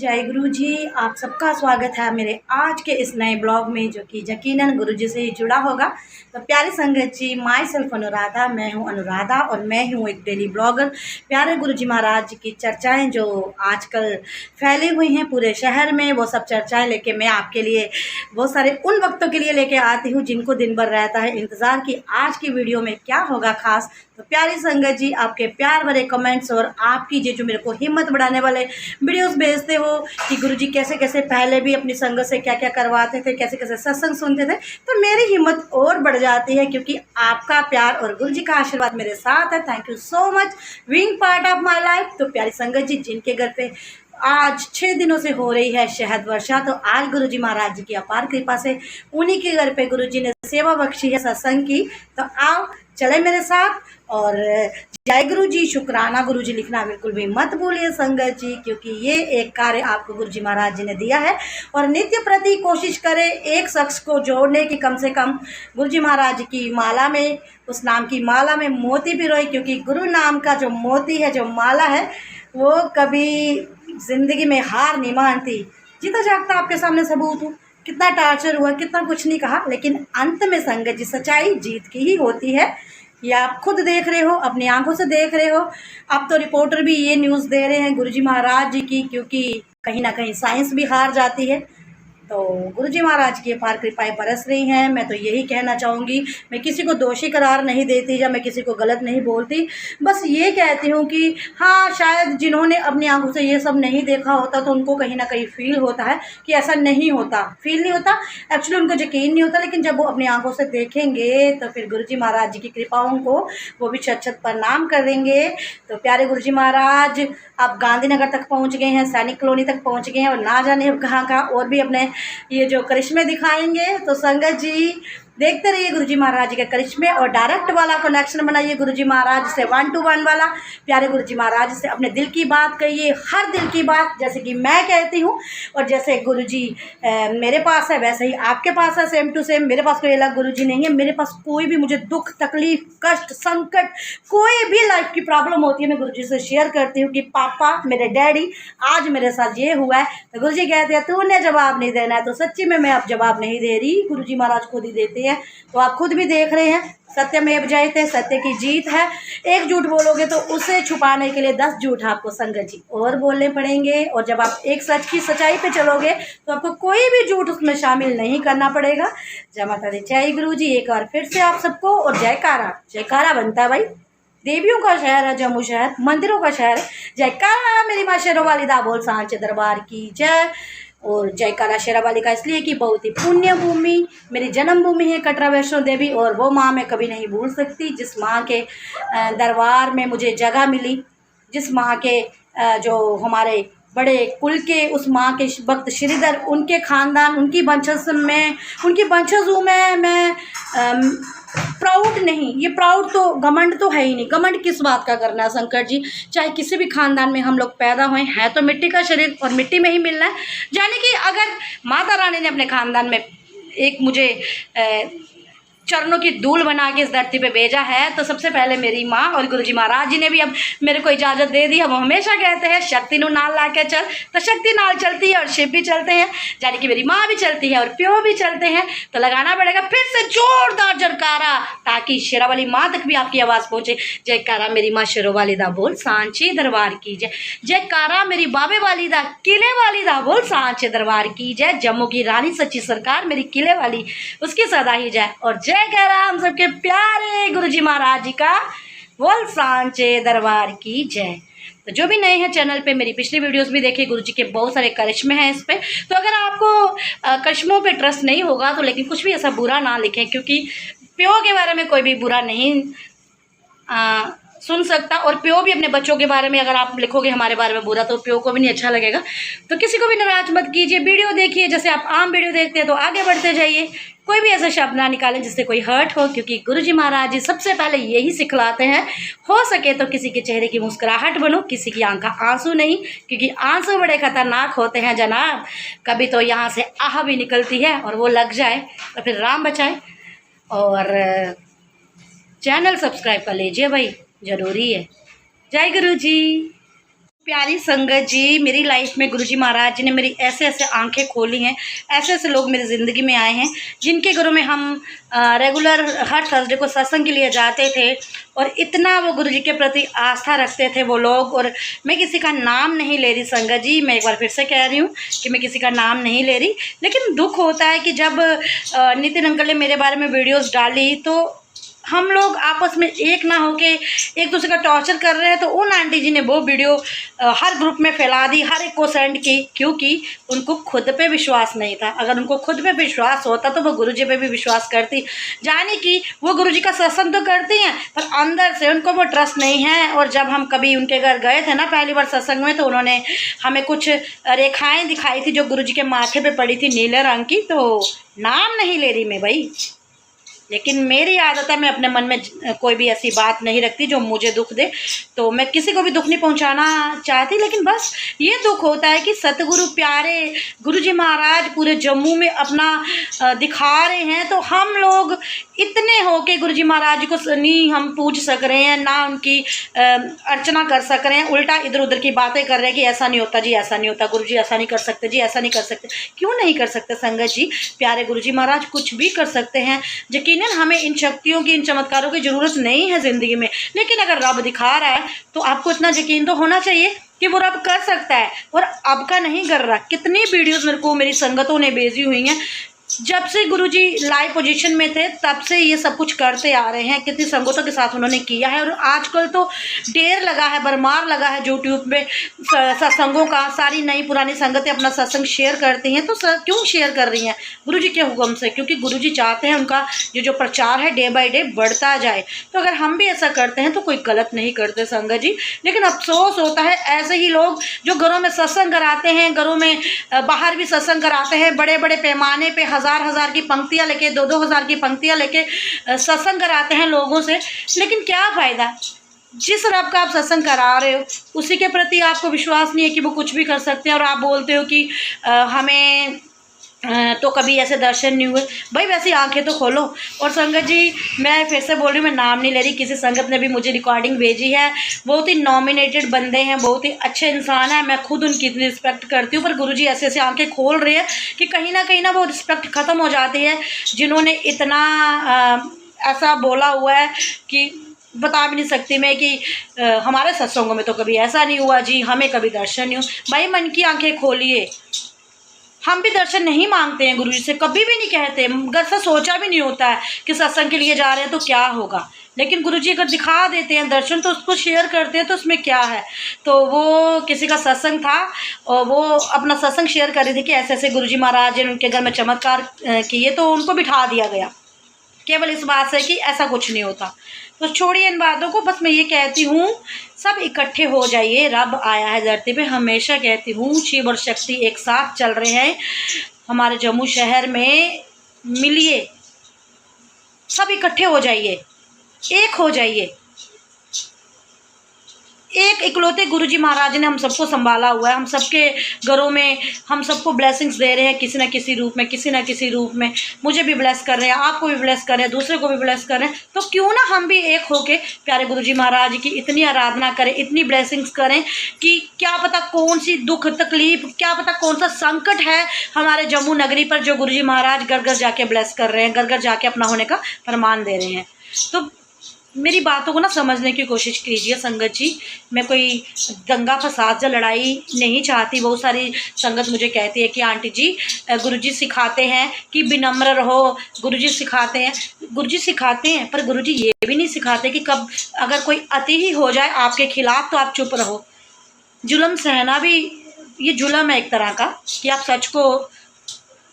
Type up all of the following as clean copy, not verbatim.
जय गुरु जी। आप सबका स्वागत है मेरे आज के इस नए ब्लॉग में, जो कि यकीनन गुरु जी से ही जुड़ा होगा। तो प्यारे संगत जी, माई सेल्फ अनुराधा, मैं हूं अनुराधा और मैं हूं एक डेली ब्लॉगर। प्यारे गुरु जी महाराज जी की चर्चाएं जो आजकल फैली हुई हैं पूरे शहर में, वो सब चर्चाएं लेके मैं आपके लिए बहुत सारे उन वक्तों के लिए लेके आती हूँ जिनको दिन भर रहता है इंतज़ार कि आज की वीडियो में क्या होगा खास। तो प्यारी संगत जी, आपके प्यार भरे कमेंट्स और आपकी जो मेरे को हिम्मत बढ़ाने वाले वीडियोस भेजते हो कि गुरुजी कैसे कैसे पहले भी अपनी संगत से क्या क्या करवाते थे, कैसे कैसे सत्संग सुनते थे, तो मेरी हिम्मत और बढ़ जाती है क्योंकि आपका प्यार और गुरुजी का आशीर्वाद मेरे साथ है। Thank you so much being part of my life. तो प्यारी संगत जी, जिनके घर पे आज 6 दिनों से हो रही है शहद वर्षा, तो आज गुरुजी महाराज जी की अपार कृपा से उन्हीं के घर पे गुरुजी ने सेवा बख्शी है सत्संग की। तो आओ चले मेरे साथ। और जय गुरु जी, शुक्राना गुरु जी लिखना बिल्कुल भी मत भूलिए संगत जी, क्योंकि ये एक कार्य आपको गुरु जी महाराज जी ने दिया है। और नित्य प्रति कोशिश करें एक शख्स को जोड़ने की, कम से कम गुरु जी महाराज की माला में, उस नाम की माला में मोती पिरोए, क्योंकि गुरु नाम का जो मोती है, जो माला है, वो कभी ज़िंदगी में हार नहीं मानती। जीता जागता आपके सामने सबूत हूँ, कितना टार्चर हुआ, कितना कुछ नहीं कहा, लेकिन अंत में संगत जी सच्चाई जीत की ही होती है। ये आप खुद देख रहे हो, अपनी आंखों से देख रहे हो। अब तो रिपोर्टर भी ये न्यूज़ दे रहे हैं गुरुजी महाराज जी की, क्योंकि कहीं ना कहीं साइंस भी हार जाती है। तो गुरुजी महाराज की अपार कृपाएं बरस रही हैं। मैं तो यही कहना चाहूँगी, मैं किसी को दोषी करार नहीं देती या मैं किसी को गलत नहीं बोलती, बस ये कहती हूँ कि हाँ, शायद जिन्होंने अपनी आंखों से ये सब नहीं देखा होता तो उनको कहीं ना कहीं फील होता है कि ऐसा नहीं होता, फील नहीं होता, एक्चुअली उनको यकीन नहीं होता। लेकिन जब वो अपनी आंखों से देखेंगे तो फिर गुरुजी महाराज जी की कृपाओं को वो भी छत छत प्रणाम करेंगे। तो प्यारे गुरुजी महाराज अब गांधीनगर तक पहुँच गए हैं, सैनिक कॉलोनी तक पहुँच गए हैं, और ना जाने कहाँ कहाँ और भी अपने ये जो करिश्मे दिखाएंगे। तो संगत जी देखते रहिए गुरुजी महाराज जी के करिश्मे, और डायरेक्ट वाला कनेक्शन बनाइए गुरुजी महाराज से, 1 to 1 वाला। प्यारे गुरुजी महाराज से अपने दिल की बात कहिए, हर दिल की बात, जैसे कि मैं कहती हूँ। और जैसे गुरुजी मेरे पास है वैसे ही आपके पास है, सेम टू सेम। मेरे पास कोई अलग गुरुजी नहीं है। मेरे पास कोई भी मुझे दुख, तकलीफ, कष्ट, संकट, कोई भी लाइफ की प्रॉब्लम होती है, मैं गुरुजी से शेयर करती हूँ कि पापा, मेरे डैडी, आज मेरे साथ ये हुआ है। तो गुरुजी कहते हैं तूने जवाब नहीं देना है। तो सच्ची में मैं अब जवाब नहीं दे रही, गुरुजी महाराज खुद ही देते हैं। तो आप खुद भी देख रहे हैं, सत्यमेव जयते, सत्य की जीत है। एक झूठ बोलोगे तो उसे छुपाने के लिए 10 झूठ आपको संगत जी और बोलने पड़ेंगे। और जब आप एक सच की सच्चाई पे चलोगे तो आपको कोई भी झूठ उसमें शामिल नहीं करना पड़ेगा। जय माता दी, जय गुरु जी। एक बार फिर से आप सबको और जयकारा, जयकारा बनता है भाई। देवियों का शहर है जम्मू शहर, मंदिरों का शहर है। जयकारा मेरी माँ शेरों वाली दा बोल सांचे दरबार की जय। और जयकारा शेरा वाली का इसलिए कि बहुत ही पुण्य भूमि, मेरी जन्मभूमि है कटरा वैष्णो देवी, और वो माँ मैं कभी नहीं भूल सकती जिस माँ के दरबार में मुझे जगह मिली, जिस माँ के जो हमारे बड़े कुल के, उस माँ के भक्त श्रीधर, उनके खानदान, उनकी वंशज में, उनकी वंशज हूँ मैं प्राउड नहीं, ये प्राउड तो, घमंड तो है ही नहीं। घमंड किस बात का करना है शंकर जी। चाहे किसी भी खानदान में हम लोग पैदा हुए हैं, तो मिट्टी का शरीर और मिट्टी में ही मिलना है। यानी कि अगर माता रानी ने अपने खानदान में एक मुझे चरणों की धूल बना के इस धरती पे भेजा है, तो सबसे पहले मेरी माँ और गुरुजी महाराज जी ने भी अब मेरे को इजाज़त दे दी। हम हमेशा कहते हैं शक्ति नु नाल ला के चल, तो शक्ति नाल चलती है और शिव भी चलते हैं, यानी कि मेरी माँ भी चलती है और प्यो भी चलते हैं। तो लगाना पड़ेगा फिर से जोरदार जयकारा, ताकि शेरावाली माँ तक भी आपकी आवाज़ पहुँचे। जयकारा मेरी माँ शेरों वाली दा बोल सांची दरबार की जय। जयकारा मेरी बाबे वाली दा, किले वाली दा बोल सांचे दरबार की जय। जम्मू की रानी सच्ची सरकार मेरी किले वाली, उसकी सदा ही जय। और जय कह रहा हम सबके प्यारे गुरुजी महाराज जी का बोल सांचे दरबार की जय। तो जो भी नए हैं चैनल पे, मेरी पिछली वीडियोस भी देखिए, गुरुजी के बहुत सारे करिश्मे हैं इस पे। तो अगर आपको करिश्मों पे ट्रस्ट नहीं होगा तो लेकिन कुछ भी ऐसा बुरा ना लिखें, क्योंकि प्यो के बारे में कोई भी बुरा नहीं सुन सकता। और प्यो भी अपने बच्चों के बारे में अगर आप लिखोगे हमारे बारे में बुरा, तो प्यो को भी नहीं अच्छा लगेगा। तो किसी को भी नाराज मत कीजिए, वीडियो देखिए जैसे आप आम वीडियो देखते हैं, तो आगे बढ़ते जाइए। कोई भी ऐसा शब्द ना निकालें जिससे कोई हर्ट हो, क्योंकि गुरुजी महाराज जी सबसे पहले यही सिखलाते हैं, हो सके तो किसी के चेहरे की मुस्कुराहट बनो, किसी की आंख का आंसू नहीं, क्योंकि आंसू बड़े खतरनाक होते हैं जनाब। कभी तो यहाँ से आह भी निकलती है और वो लग जाए तो फिर राम बचाए। और चैनल सब्सक्राइब कर लीजिए भाई, ज़रूरी है। जय गुरु जी। प्यारी संगत जी, मेरी लाइफ में गुरुजी महाराज जी ने मेरी ऐसे ऐसे आंखें खोली हैं। ऐसे ऐसे लोग मेरी ज़िंदगी में आए हैं जिनके घरों में हम रेगुलर हर थर्सडे को सत्संग के लिए जाते थे, और इतना वो गुरुजी के प्रति आस्था रखते थे वो लोग। और मैं किसी का नाम नहीं ले रही संगत जी, मैं एक बार फिर से कह रही हूँ कि मैं किसी का नाम नहीं ले रही, लेकिन दुख होता है कि जब नितिन अंकल ने मेरे बारे में वीडियोज़ डाली तो हम लोग आपस में एक ना होके एक दूसरे का टॉर्चर कर रहे हैं। तो उन आंटी जी ने वो वीडियो हर ग्रुप में फैला दी, हर एक को सेंड की, क्योंकि उनको खुद पे विश्वास नहीं था। अगर उनको खुद पे विश्वास होता तो वो गुरुजी पे भी विश्वास करती। जाने कि वो गुरुजी का सत्संग तो करती हैं पर अंदर से उनको वो ट्रस्ट नहीं है। और जब हम कभी उनके घर गए थे ना पहली बार सत्संग में, तो उन्होंने हमें कुछ रेखाएँ दिखाई थी जो गुरुजी के माथे पे पड़ी थी नीले रंग की। तो नाम नहीं ले रही मैं भाई, लेकिन मेरी आदत है मैं अपने मन में कोई भी ऐसी बात नहीं रखती जो मुझे दुख दे। तो मैं किसी को भी दुख नहीं पहुंचाना चाहती, लेकिन बस ये दुख होता है कि सतगुरु प्यारे गुरुजी महाराज पूरे जम्मू में अपना दिखा रहे हैं, तो हम लोग इतने हो के गुरुजी महाराज जी को नहीं हम पूज सक रहे हैं, ना उनकी अर्चना कर सक रहे हैं, उल्टा इधर उधर की बातें कर रहे हैं कि ऐसा नहीं होता जी, ऐसा नहीं होता, गुरुजी ऐसा नहीं कर सकते जी, ऐसा नहीं कर सकते। क्यों नहीं कर सकते संगत जी? प्यारे गुरुजी महाराज कुछ भी कर सकते हैं। यकीनन हमें इन शक्तियों की, इन चमत्कारों की ज़रूरत नहीं है ज़िंदगी में, लेकिन अगर रब दिखा रहा है तो आपको इतना यकीन तो होना चाहिए कि वो रब कर सकता है। और अब का नहीं कर रहा। कितनी वीडियोस मेरे को मेरी संगतों ने भेजी हुई हैं, जब से गुरुजी लाइव पोजीशन में थे तब से ये सब कुछ करते आ रहे हैं। कितनी संगतों के साथ उन्होंने किया है, और आजकल तो ढेर लगा है, भरमार लगा है यूट्यूब में सत्संगों का। सारी नई पुरानी संगतें अपना सत्संग शेयर करती हैं। तो क्यों शेयर कर रही हैं? गुरुजी के हुक्म से, क्योंकि गुरुजी चाहते हैं उनका ये जो प्रचार है डे बाय डे बढ़ता जाए। तो अगर हम भी ऐसा करते हैं तो कोई गलत नहीं करते संगत जी। लेकिन अफसोस होता है ऐसे ही लोग जो घरों में सत्संग कराते हैं, घरों में बाहर भी सत्संग कराते हैं, बड़े बड़े पैमाने पे हजार की पंक्तियां लेके, 2-2 हज़ार की पंक्तियां लेके सत्संग कराते हैं लोगों से। लेकिन क्या फ़ायदा? जिस रब का आप सत्संग करा रहे हो उसी के प्रति आपको विश्वास नहीं है कि वो कुछ भी कर सकते हैं, और आप बोलते हो कि हमें तो कभी ऐसे दर्शन नहीं हुए। भाई वैसी आंखें तो खोलो। और संगत जी मैं फिर से बोल रही हूँ, मैं नाम नहीं ले रही, किसी संगत ने भी मुझे रिकॉर्डिंग भेजी है। बहुत ही नॉमिनेटेड बंदे हैं, बहुत ही अच्छे इंसान हैं, मैं खुद उनकी रिस्पेक्ट करती हूँ। पर गुरुजी ऐसे ऐसे आंखें खोल रहे हैं कि कहीं ना वो रिस्पेक्ट ख़त्म हो जाती है, जिन्होंने इतना ऐसा बोला हुआ है कि बता भी नहीं सकती मैं कि हमारे सत्संगों में तो कभी ऐसा नहीं हुआ जी, हमें कभी दर्शन नहीं हुआ। भाई मन की आंखें खोलिए। हम भी दर्शन नहीं मांगते हैं गुरुजी से, कभी भी नहीं कहते, घर से सोचा भी नहीं होता है कि सत्संग के लिए जा रहे हैं तो क्या होगा। लेकिन गुरुजी अगर दिखा देते हैं दर्शन तो उसको शेयर करते हैं, तो उसमें क्या है। तो वो किसी का सत्संग था और वो अपना सत्संग शेयर कर रही थी कि ऐसे ऐसे गुरुजी महाराज ने उनके घर में चमत्कार किए, तो उनको बिठा दिया गया केवल इस बात से कि ऐसा कुछ नहीं होता। तो छोड़िए इन बातों को, बस मैं ये कहती हूँ सब इकट्ठे हो जाइए। रब आया है धरती पे, हमेशा कहती हूँ शिव और शक्ति एक साथ चल रहे हैं हमारे जम्मू शहर में। मिलिए, सब इकट्ठे हो जाइए, एक हो जाइए। एक इकलौते गुरुजी महाराज ने हम सबको संभाला हुआ है, हम सबके घरों में हम सबको ब्लेसिंग्स दे रहे हैं किसी न किसी रूप में, किसी न किसी रूप में। मुझे भी ब्लेस कर रहे हैं, आपको भी ब्लेस कर रहे हैं, दूसरे को भी ब्लेस कर रहे हैं। तो क्यों ना हम भी एक होके प्यारे गुरुजी महाराज की इतनी आराधना करें, इतनी ब्लेसिंग्स करें कि क्या पता कौन सी दुख तकलीफ, क्या पता कौन सा संकट है हमारे जम्मू नगरी पर, जो गुरुजी महाराज घर घर जाके ब्लेस कर रहे हैं, घर घर जाके अपना होने का फरमान दे रहे हैं। तो मेरी बातों को ना समझने की कोशिश कीजिए संगत जी। मैं कोई दंगा फसाद या लड़ाई नहीं चाहती। बहुत सारी संगत मुझे कहती है कि आंटी जी गुरुजी सिखाते हैं कि विनम्र रहो, गुरुजी सिखाते हैं, गुरुजी सिखाते हैं, पर गुरुजी ये भी नहीं सिखाते कि कब अगर कोई अति ही हो जाए आपके खिलाफ तो आप चुप रहो। जुल्म सहना भी ये जुल्म है एक तरह का, कि आप सच को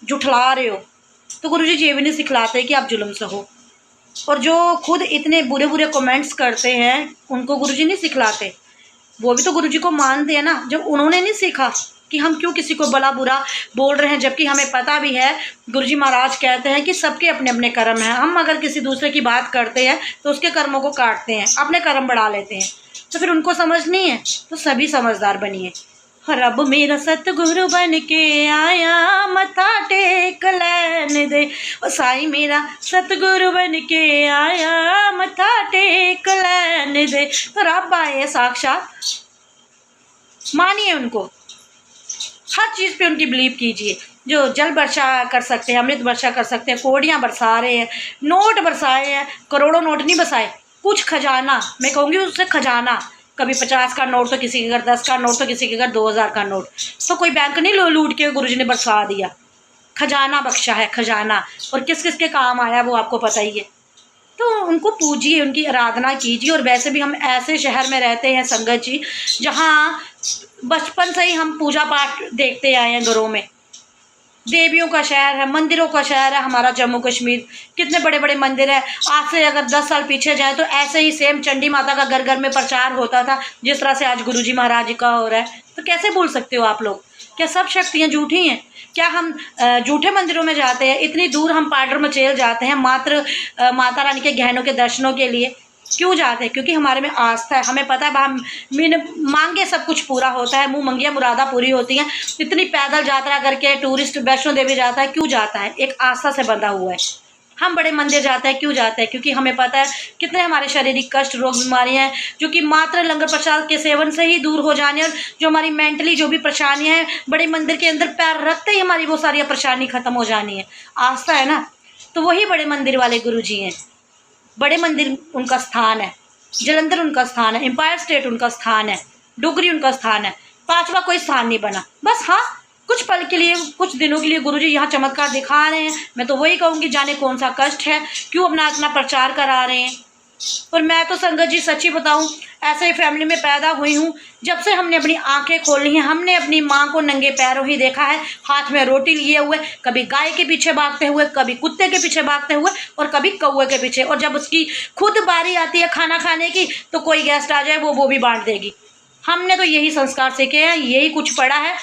जुठला रहे हो। तो गुरुजी ये भी नहीं सिखलाते कि आप जुल्म सहो। और जो खुद इतने बुरे बुरे कमेंट्स करते हैं उनको गुरुजी नहीं सिखलाते, वो भी तो गुरुजी को मानते हैं ना। जब उन्होंने नहीं सीखा कि हम क्यों किसी को भला बुरा बोल रहे हैं, जबकि हमें पता भी है गुरुजी महाराज कहते हैं कि सबके अपने अपने कर्म हैं। हम अगर किसी दूसरे की बात करते हैं तो उसके कर्मों को काटते हैं, अपने कर्म बढ़ा लेते हैं। तो फिर उनको समझ नहीं है, तो सभी समझदार बनिए। रब मेरा सतगुरु बन के आया, मथा टेक लैन दे। ओ साईं मेरा सतगुरु बन के आया, मथा टेक लैन दे। तो रब आए साक्षात, मानिए उनको, हर चीज़ पे उनकी बिलीव कीजिए। जो जल वर्षा कर सकते हैं, अमृत वर्षा कर सकते हैं, कोड़ियाँ बरसा रहे हैं, नोट बरसाए हैं, करोड़ों नोट नहीं बरसाए, कुछ खजाना, मैं कहूँगी उससे खजाना। कभी 50 का नोट तो किसी के घर, 10 का नोट तो किसी के घर, 2000 का नोट तो कोई बैंक नहीं लूट के गुरुजी ने बरसा दिया। खजाना बख्शा है, खजाना, और किस किस के काम आया वो आपको पता ही है। तो उनको पूजिए, उनकी आराधना कीजिए। और वैसे भी हम ऐसे शहर में रहते हैं संगत जी, जहाँ बचपन से ही हम पूजा पाठ देखते आए हैं घरों में। देवियों का शहर है, मंदिरों का शहर है हमारा जम्मू कश्मीर। कितने बड़े बड़े मंदिर है। आज से अगर 10 साल पीछे जाए तो ऐसे ही सेम चंडी माता का घर घर में प्रचार होता था, जिस तरह से आज गुरुजी महाराज जी का हो रहा है। तो कैसे भूल सकते हो आप लोग? क्या सब शक्तियाँ झूठी हैं? क्या हम झूठे मंदिरों में जाते हैं? इतनी दूर हम पाडर मचेल जाते हैं मात्र माता रानी के गहनों के दर्शनों के लिए। क्यों जाते हैं? क्योंकि हमारे में आस्था है। हमें पता है हम मांगे सब कुछ पूरा होता है, मुँह मंगिया मुरादा पूरी होती हैं। इतनी पैदल यात्रा करके टूरिस्ट वैष्णो देवी जाता है, क्यों जाता है? एक आस्था से बंधा हुआ है। हम बड़े मंदिर जाते हैं, क्यों जाते हैं? क्योंकि हमें पता है कितने हमारे शारीरिक कष्ट, रोग, बीमारियां हैं जो कि मात्र लंगर प्रसाद के सेवन से ही दूर हो जाने, और जो हमारी मेंटली जो भी परेशानियां हैं, बड़े मंदिर के अंदर पैर रखते ही हमारी वो सारी परेशानी खत्म हो जानी है। आस्था है ना, तो वही बड़े मंदिर वाले गुरुजी हैं। बड़े मंदिर उनका स्थान है, जलंधर उनका स्थान है, एम्पायर स्टेट उनका स्थान है, डुगरी उनका स्थान है। पांचवा कोई स्थान नहीं बना। बस हाँ, कुछ पल के लिए, कुछ दिनों के लिए गुरुजी यहाँ चमत्कार दिखा रहे हैं। मैं तो वही कहूँगी, जाने कौन सा कष्ट है, क्यों अपना प्रचार करा रहे हैं। और मैं तो संगत जी सच्ची बताऊँ, ऐसे फैमिली में पैदा हुई हूँ, जब से हमने अपनी आंखें खोली हैं, हमने अपनी माँ को नंगे पैरों ही देखा है, हाथ में रोटी लिए हुए, कभी गाय के पीछे भागते हुए, कभी कुत्ते के पीछे भागते हुए, और कभी कौवे के पीछे। और जब उसकी खुद बारी आती है खाना खाने की, तो कोई गेस्ट आ जाए वो भी बांट देगी। हमने तो यही संस्कार सीखे हैं, यही कुछ पढ़ा है।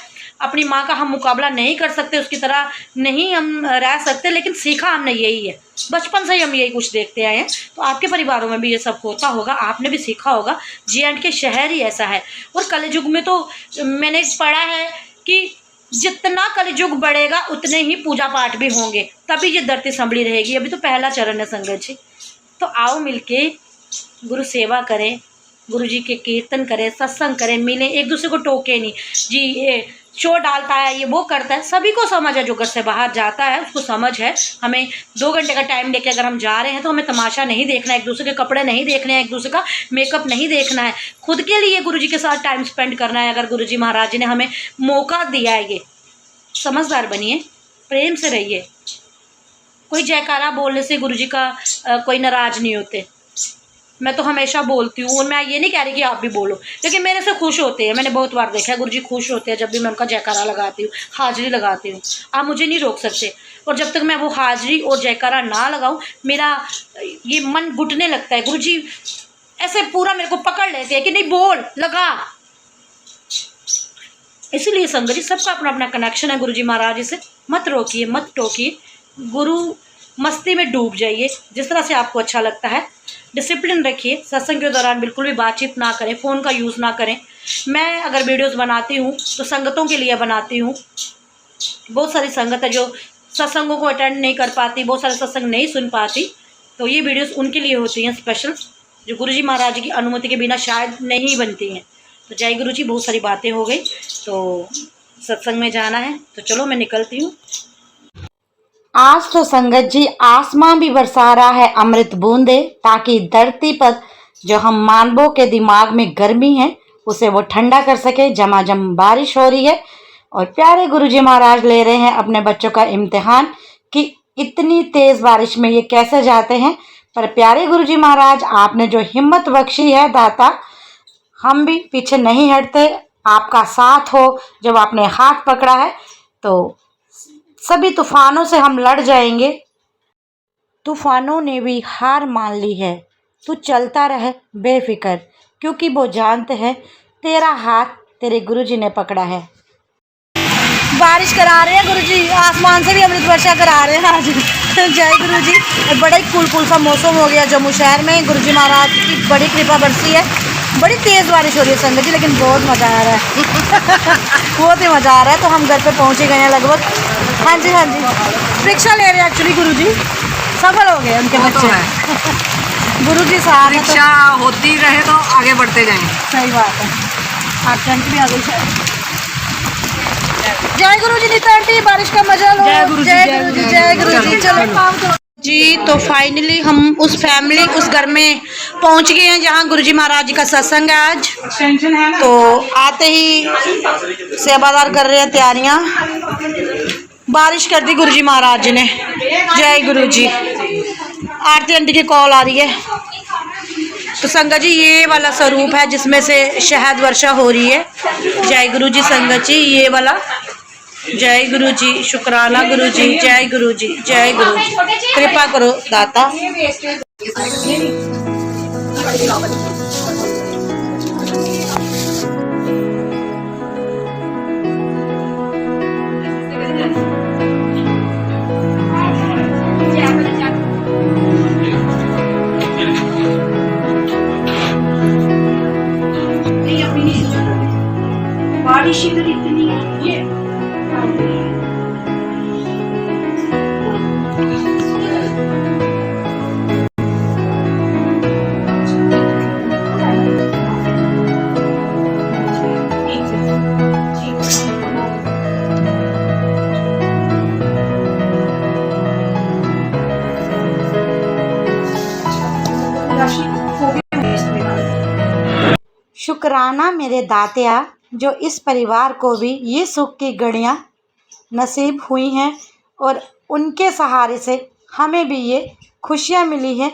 अपनी माँ का हम मुकाबला नहीं कर सकते, उसकी तरह नहीं हम रह सकते, लेकिन सीखा हमने यही है। बचपन से ही हम यही कुछ देखते आए हैं। तो आपके परिवारों में भी ये सब होता होगा, आपने भी सीखा होगा। J&K शहर ही ऐसा है। और कलयुग में तो मैंने पढ़ा है कि जितना कलयुग बढ़ेगा उतने ही पूजा पाठ भी होंगे, तभी ये धरती संभली रहेगी। अभी तो पहला चरण है संगत जी। तो आओ मिलके गुरु सेवा करें, गुरु जी के कीर्तन करें, सत्संग करें, मिलें, एक दूसरे को टोके नहीं। जी ये शो डालता है, ये वो करता है, सभी को समझ है। जो घर से बाहर जाता है उसको समझ है। हमें 2 घंटे का टाइम लेके अगर हम जा रहे हैं तो हमें तमाशा नहीं देखना है, एक दूसरे के कपड़े नहीं देखने हैं, एक दूसरे का मेकअप नहीं देखना है। खुद के लिए गुरुजी के साथ टाइम स्पेंड करना है। अगर गुरुजी महाराज जी ने हमें मौका दिया है, ये समझदार बनिए, प्रेम से रहिए। कोई जयकारा बोलने से गुरुजी का कोई नाराज़ नहीं होते। मैं तो हमेशा बोलती हूँ, और मैं ये नहीं कह रही कि आप भी बोलो, लेकिन मेरे से खुश होते हैं। मैंने बहुत बार देखा है गुरुजी खुश होते हैं जब भी मैं उनका जयकारा लगाती हूँ, हाजिरी लगाती हूँ। आप मुझे नहीं रोक सकते। और जब तक मैं वो हाजिरी और जयकारा ना लगाऊँ, मेरा ये मन घुटने लगता है। गुरुजी ऐसे पूरा मेरे को पकड़ लेते हैं कि नहीं, बोल, लगा। इसीलिए संगत जी, सबका अपना अपना कनेक्शन है गुरुजी महाराज से। मत रोकिए, मत टोकिए, गुरु मस्ती में डूब जाइए, जिस तरह से आपको अच्छा लगता है। डिसिप्लिन रखिए। सत्संग के दौरान बिल्कुल भी बातचीत ना करें, फ़ोन का यूज़ ना करें। मैं अगर वीडियोस बनाती हूँ तो संगतों के लिए बनाती हूँ। बहुत सारी संगत है जो सत्संगों को अटेंड नहीं कर पाती, बहुत सारे सत्संग नहीं सुन पाती, तो ये वीडियोस उनके लिए होती हैं स्पेशल, जो गुरुजी महाराज जी की अनुमति के बिना शायद नहीं बनती हैं। तो जय गुरु जी। बहुत सारी बातें हो गई, तो सत्संग में जाना है, तो चलो मैं निकलती हूँ। आज तो संगत जी आसमां भी बरसा रहा है अमृत बूंदे, ताकि धरती पर जो हम मानवों के दिमाग में गर्मी है उसे वो ठंडा कर सके। झमाझम बारिश हो रही है, और प्यारे गुरुजी महाराज ले रहे हैं अपने बच्चों का इम्तिहान कि इतनी तेज़ बारिश में ये कैसे जाते हैं। पर प्यारे गुरुजी महाराज, आपने जो हिम्मत बख्शी है दाता, हम भी पीछे नहीं हटते। आपका साथ हो, जब आपने हाथ पकड़ा है तो सभी तूफानों से हम लड़ जाएंगे। तूफानों ने भी हार मान ली है, तू चलता रहे बेफिक्र, क्योंकि वो जानते हैं तेरा हाथ तेरे गुरुजी ने पकड़ा है। बारिश करा रहे हैं गुरुजी, आसमान से भी अमृत वर्षा करा रहे हैं आज। जय गुरुजी। बड़ा ही कूल सा मौसम हो गया जम्मू शहर में। गुरुजी महाराज की बड़ी कृपा बरसी है। बड़ी तेज़ बारिश हो रही है संगत जी, लेकिन बहुत मज़ा आ रहा है। बहुत ही मज़ा आ रहा है। तो हम घर पे पहुँच गए हैं लगभग। हाँ जी, हाँ जी, परीक्षा ले रहे हैं एक्चुअली गुरुजी, सफल हो गए उनके बच्चे। गुरुजी साहब, परीक्षा होती रहे तो आगे बढ़ते जाएं। सही बात है। आंटी भी आ गई शायद। जय गुरु जी नीता आंटी, बारिश का मजा लो। जय गुरु जी, जय गुरु जी। चलो जी, तो फाइनली हम उस फैमिली उस घर में पहुंच गए हैं जहां गुरुजी महाराज जी का सत्संग है आज। तो आते ही सेवादार कर रहे हैं तैयारियां। बारिश कर दी गुरुजी महाराज जी ने। जय गुरु जी। आरती आंटी की कॉल आ रही है। तो संगत जी ये वाला स्वरूप है जिसमें से शहद वर्षा हो रही है। जय गुरु जी संगत जी, ये वाला। जय गुरु जी, शुक्राना गुरु जी। जय गुरु जी, जय गुरु जी। कृपा करो दाता। बारिश इधर इतनी है। शुक्राना मेरे दातिया, जो इस परिवार को भी ये सुख की घड़ियाँ नसीब हुई हैं और उनके सहारे से हमें भी ये खुशियाँ मिली हैं।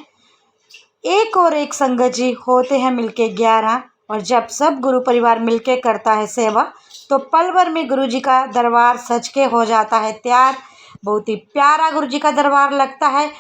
एक और एक संगत जी होते हैं मिलके 11, और जब सब गुरु परिवार मिलके करता है सेवा तो पल भर में गुरु जी का दरबार सज के हो जाता है तैयार। बहुत ही प्यारा गुरु जी का दरबार लगता है।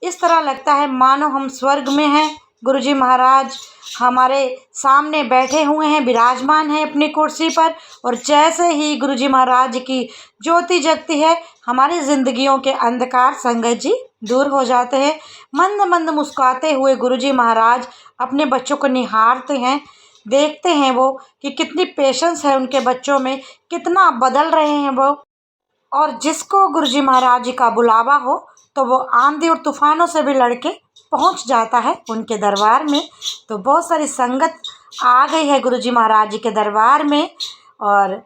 इस तरह लगता है मानो हम स्वर्ग में हैं। गुरुजी महाराज हमारे सामने बैठे हुए हैं, विराजमान हैं अपनी कुर्सी पर, और जैसे ही गुरुजी महाराज की ज्योति जगती है हमारी ज़िंदगियों के अंधकार संगत जी दूर हो जाते हैं। मंद मंद मुस्कुराते हुए गुरुजी महाराज अपने बच्चों को निहारते हैं, देखते हैं वो कि कितनी पेशेंस है उनके बच्चों में, कितना बदल रहे हैं वो। और जिसको गुरुजी महाराज जी का बुलावा हो तो वो आंधी और तूफानों से भी लड़के पहुंच जाता है उनके दरबार में। तो बहुत सारी संगत आ गई है गुरुजी महाराज जी के दरबार में, और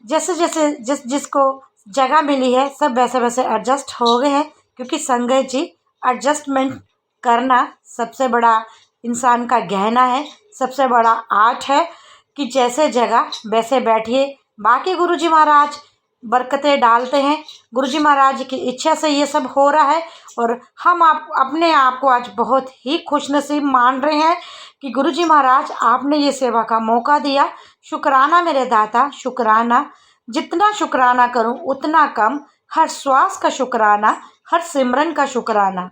जैसे जैसे जिसको जगह मिली है सब वैसे वैसे एडजस्ट हो गए हैं, क्योंकि संगत जी एडजस्टमेंट करना सबसे बड़ा इंसान का गहना है, सबसे बड़ा आर्ट है कि जैसे जगह वैसे बैठिए। बाकी गुरुजी महाराज बरकतें डालते हैं, गुरुजी महाराज की इच्छा से ये सब हो रहा है, और हम अपने आप को आज बहुत ही खुशनसीब मान रहे हैं कि गुरुजी महाराज आपने ये सेवा का मौका दिया। शुक्राना मेरे दाता, शुक्राना। जितना शुक्राना करूं उतना कम। हर श्वास का शुक्राना, हर सिमरन का शुक्राना।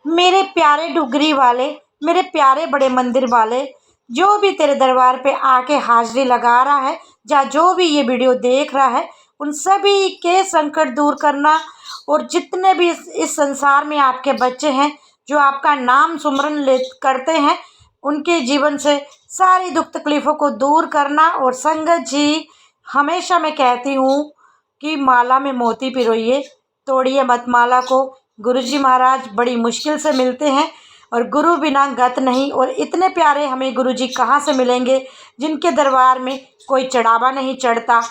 मेरे प्यारे डुगरी वाले, मेरे प्यारे बड़े मंदिर वाले, जो भी तेरे दरबार पे आके हाजिरी लगा रहा है या जो भी ये वीडियो देख रहा है, उन सभी के संकट दूर करना, और जितने भी इस संसार में आपके बच्चे हैं जो आपका नाम सुमरन करते हैं, उनके जीवन से सारी दुख तकलीफ़ों को दूर करना। और संगत जी हमेशा मैं कहती हूँ कि माला में मोती पिरोइए, तोड़िए मत माला को। गुरुजी महाराज बड़ी मुश्किल से मिलते हैं, और गुरु बिना गत नहीं। और इतने प्यारे हमें गुरुजी कहाँ से मिलेंगे जिनके दरबार में कोई चढ़ावा नहीं चढ़ता,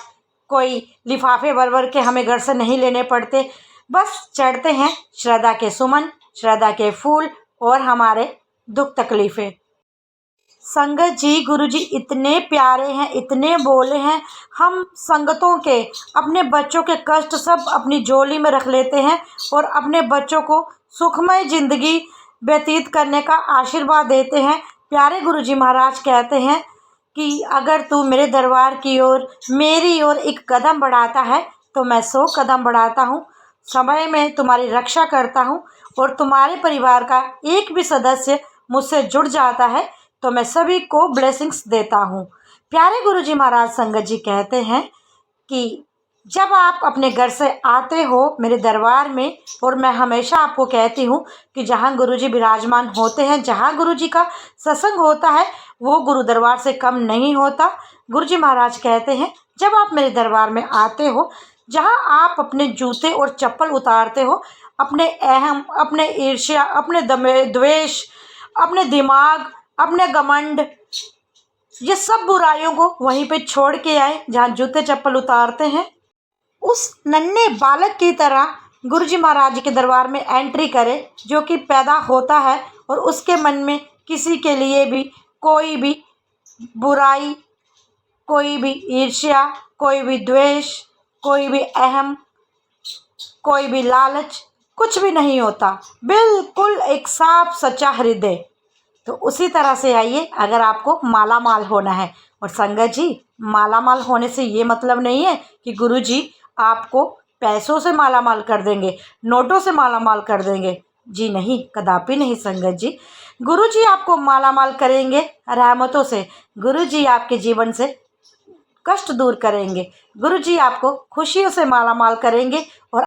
कोई लिफाफे भर भर के हमें घर से नहीं लेने पड़ते। बस चढ़ते हैं श्रद्धा के सुमन, श्रद्धा के फूल और हमारे दुख तकलीफ़ें। संगत जी गुरुजी इतने प्यारे हैं, इतने बोले हैं। हम संगतों के अपने बच्चों के कष्ट सब अपनी झोली में रख लेते हैं और अपने बच्चों को सुखमय ज़िंदगी व्यतीत करने का आशीर्वाद देते हैं। प्यारे गुरुजी महाराज कहते हैं कि अगर तू मेरे दरबार की ओर, मेरी ओर एक कदम बढ़ाता है तो मैं 100 कदम बढ़ाता हूँ। समय में तुम्हारी रक्षा करता हूँ, और तुम्हारे परिवार का एक भी सदस्य मुझसे जुड़ जाता है तो मैं सभी को ब्लेसिंग्स देता हूँ। प्यारे गुरुजी महाराज संगत जी कहते हैं कि जब आप अपने घर से आते हो मेरे दरबार में, और मैं हमेशा आपको कहती हूँ कि जहाँ गुरुजी विराजमान होते हैं, जहाँ गुरुजी का सत्संग होता है, वो गुरु दरबार से कम नहीं होता। गुरुजी महाराज कहते हैं जब आप मेरे दरबार में आते हो, जहाँ आप अपने जूते और चप्पल उतारते हो, अपने अहम, अपने ईर्ष्या, अपने द्वेष, अपने दिमाग, अपने घमंड, ये सब बुराइयों को वहीं पे छोड़ के आए जहाँ जूते चप्पल उतारते हैं। उस नन्हे बालक की तरह गुरुजी महाराज के दरबार में एंट्री करे, जो कि पैदा होता है और उसके मन में किसी के लिए भी कोई भी बुराई, कोई भी ईर्ष्या, कोई भी द्वेष, कोई भी अहम, कोई भी लालच, कुछ भी नहीं होता। बिल्कुल एक साफ सच्चा हृदय। तो उसी तरह से आइए अगर आपको माला माल होना है। और संगत जी, माला माल होने से ये मतलब नहीं है कि गुरुजी आपको पैसों से माला माल कर देंगे, नोटों से माला माल कर देंगे। जी नहीं, कदापि नहीं संगत जी। गुरुजी आपको माला माल करेंगे रहमतों से। गुरुजी आपके जीवन से कष्ट दूर करेंगे। गुरुजी आपको खुशियों से माला माल करेंगे और